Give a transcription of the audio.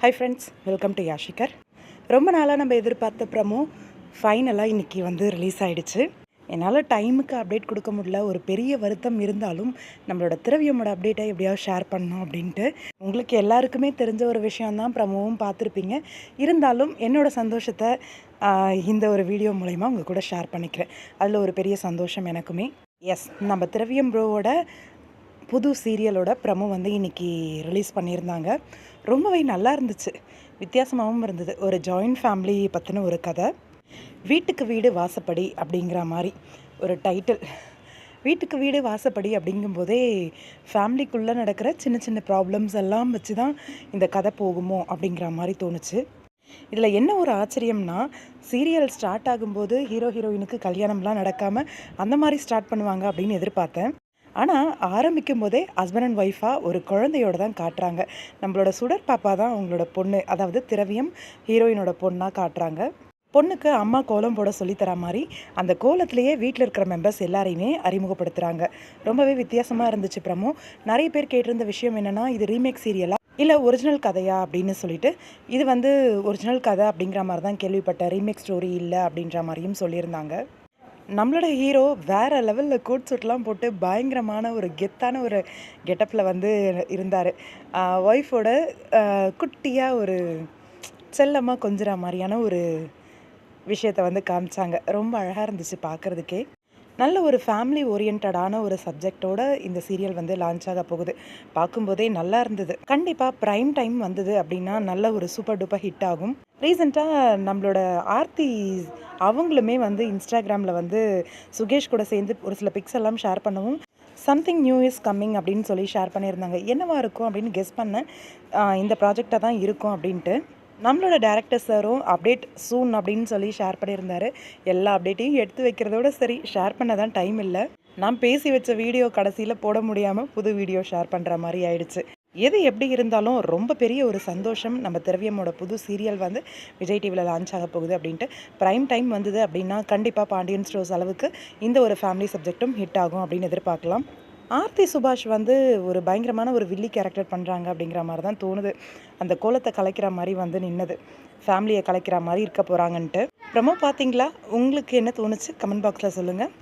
Hi friends, welcome to யாஷிகர். ரொம்ப நாளாக நம்ம எதிர்பார்த்த ப்ரமோ ஃபைனலாக இன்றைக்கி வந்து ரிலீஸ் ஆகிடுச்சு. என்னால் டைமுக்கு அப்டேட் கொடுக்க முடியல. ஒரு பெரிய வருத்தம் இருந்தாலும் நம்மளோட திரவியமோட அப்டேட்டை எப்படியாவது ஷேர் பண்ணணும் அப்படின்ட்டு. உங்களுக்கு எல்லாருக்குமே தெரிஞ்ச ஒரு விஷயந்தான், ப்ரமோவும் பார்த்துருப்பீங்க. இருந்தாலும் என்னோடய சந்தோஷத்தை இந்த ஒரு வீடியோ மூலயமா உங்கள் கூட ஷேர் பண்ணிக்கிறேன். அதில் ஒரு பெரிய சந்தோஷம் எனக்குமே. எஸ், நம்ம திரவியம் ப்ரோவோட புது சீரியலோட ப்ரமோ வந்து இன்றைக்கி ரிலீஸ் பண்ணியிருந்தாங்க. ரொம்பவே நல்லா இருந்துச்சு, வித்தியாசமாகவும் இருந்தது. ஒரு ஜாயிண்ட் ஃபேமிலி பற்றின ஒரு கதை. வீட்டுக்கு வீடு வாசப்படி அப்படிங்கிற மாதிரி ஒரு டைட்டில். வீட்டுக்கு வீடு வாசப்படி அப்படிங்கும்போதே ஃபேமிலிக்குள்ளே நடக்கிற சின்ன சின்ன ப்ராப்ளம்ஸ் எல்லாம் வச்சு தான் இந்த கதை போகுமோ அப்படிங்கிற மாதிரி தோணுச்சு. இதில் என்ன ஒரு ஆச்சரியம்னா, சீரியல் ஸ்டார்ட் ஆகும்போது ஹீரோ ஹீரோயினுக்கு கல்யாணம்லாம் நடக்காமல் அந்த மாதிரி ஸ்டார்ட் பண்ணுவாங்க அப்படின்னு எதிர்பார்த்தேன். ஆனால் ஆரம்பிக்கும் போதே ஹஸ்பண்ட் அண்ட் ஒய்ஃபாக ஒரு குழந்தையோடு தான் காட்டுறாங்க. நம்மளோட சுடர் பாப்பா தான் அவங்களோட பொண்ணு, அதாவது திரவியம் ஹீரோயினோட பொண்ணாக காட்டுறாங்க. பொண்ணுக்கு அம்மா கோலம் போட சொல்லித்தர மாதிரி அந்த கோலத்திலேயே வீட்டில் இருக்கிற மெம்பர்ஸ் எல்லாரையுமே அறிமுகப்படுத்துகிறாங்க. ரொம்பவே வித்தியாசமாக இருந்துச்சு ப்ரமோ. நிறைய பேர் கேட்டிருந்த விஷயம் என்னென்னா, இது ரீமேக் சீரியலா இல்லை ஒரிஜினல் கதையா அப்படின்னு சொல்லிட்டு. இது வந்து ஒரிஜினல் கதை அப்படிங்கிற மாதிரி தான் கேள்விப்பட்டேன், ரீமேக் ஸ்டோரி இல்லை அப்படின்ற மாதிரியும் சொல்லியிருந்தாங்க. நம்மளோட ஹீரோ வேறு லெவலில் கோட் சூட்லாம் போட்டு பயங்கரமான ஒரு கெத்தான ஒரு கெட்டப்பில் வந்து இருந்தார். ஒய்ஃபோட குட்டியாக ஒரு செல்லமாக கொஞ்சிற மாதிரியான ஒரு விஷயத்தை வந்து காமிச்சாங்க. ரொம்ப அழகாக இருந்துச்சு பார்க்குறதுக்கே. நல்ல ஒரு ஃபேமிலி ஓரியன்டான ஒரு சப்ஜெக்டோட இந்த சீரியல் வந்து லான்ச் ஆக போகுது. பார்க்கும்போதே நல்லா இருந்தது. கண்டிப்பாக ப்ரைம் டைம் வந்தது அப்படின்னா நல்ல ஒரு சூப்பர் டூப்பர் ஹிட் ஆகும். ரீசெண்டாக நம்மளோட ஆர்த்தி அவங்களுமே வந்து இன்ஸ்டாகிராமில் வந்து சுகேஷ் கூட சேர்ந்து ஒரு சில பிக்ஸ் எல்லாம் ஷேர் பண்ணவும், சம்திங் நியூ இஸ் கம்மிங் அப்படின்னு சொல்லி ஷேர் பண்ணியிருந்தாங்க. என்னவா இருக்கும் அப்படின்னு கெஸ் பண்ணேன். இந்த ப்ராஜெக்டாக தான் இருக்கும் அப்படின்ட்டு. நம்மளோட டேரக்டர் சாரும் அப்டேட் சூன் அப்படின்னு சொல்லி ஷேர் பண்ணியிருந்தாரு. எல்லா அப்டேட்டையும் எடுத்து வைக்கிறதோட சரி, ஷேர் பண்ண தான் டைம் இல்லை. நான் பேசி வச்ச வீடியோ கடைசியில் போட முடியாமல் புது வீடியோ ஷேர் பண்ணுற மாதிரி ஆயிடுச்சு. எது எப்படி இருந்தாலும் ரொம்ப பெரிய ஒரு சந்தோஷம். நம்ம திரவியமோட புது சீரியல் வந்து விஜய் டிவியில் லான்ச் ஆக போகுது அப்படின்ட்டு. ப்ரைம் டைம் வந்தது அப்படின்னா கண்டிப்பாக பாண்டியன் ஸ்டோர்ஸ் அளவுக்கு இந்த ஒரு ஃபேமிலி சப்ஜெக்டும் ஹிட் ஆகும் அப்படின்னு எதிர்பார்க்கலாம். ஆர்த்தி சுபாஷ் வந்து ஒரு பயங்கரமான ஒரு வில்லி கேரக்டர் பண்ணுறாங்க அப்படிங்கிற மாதிரி தான் தோணுது. அந்த கோலத்தை கலைக்கிற மாதிரி வந்து நின்னது, ஃபேமிலியை கலைக்கிற மாதிரி இருக்க போகிறாங்கன்ட்டு. ப்ரமோ பார்த்தீங்களா? உங்களுக்கு என்ன தோணுச்சு? கமெண்ட் பாக்ஸில் சொல்லுங்கள்.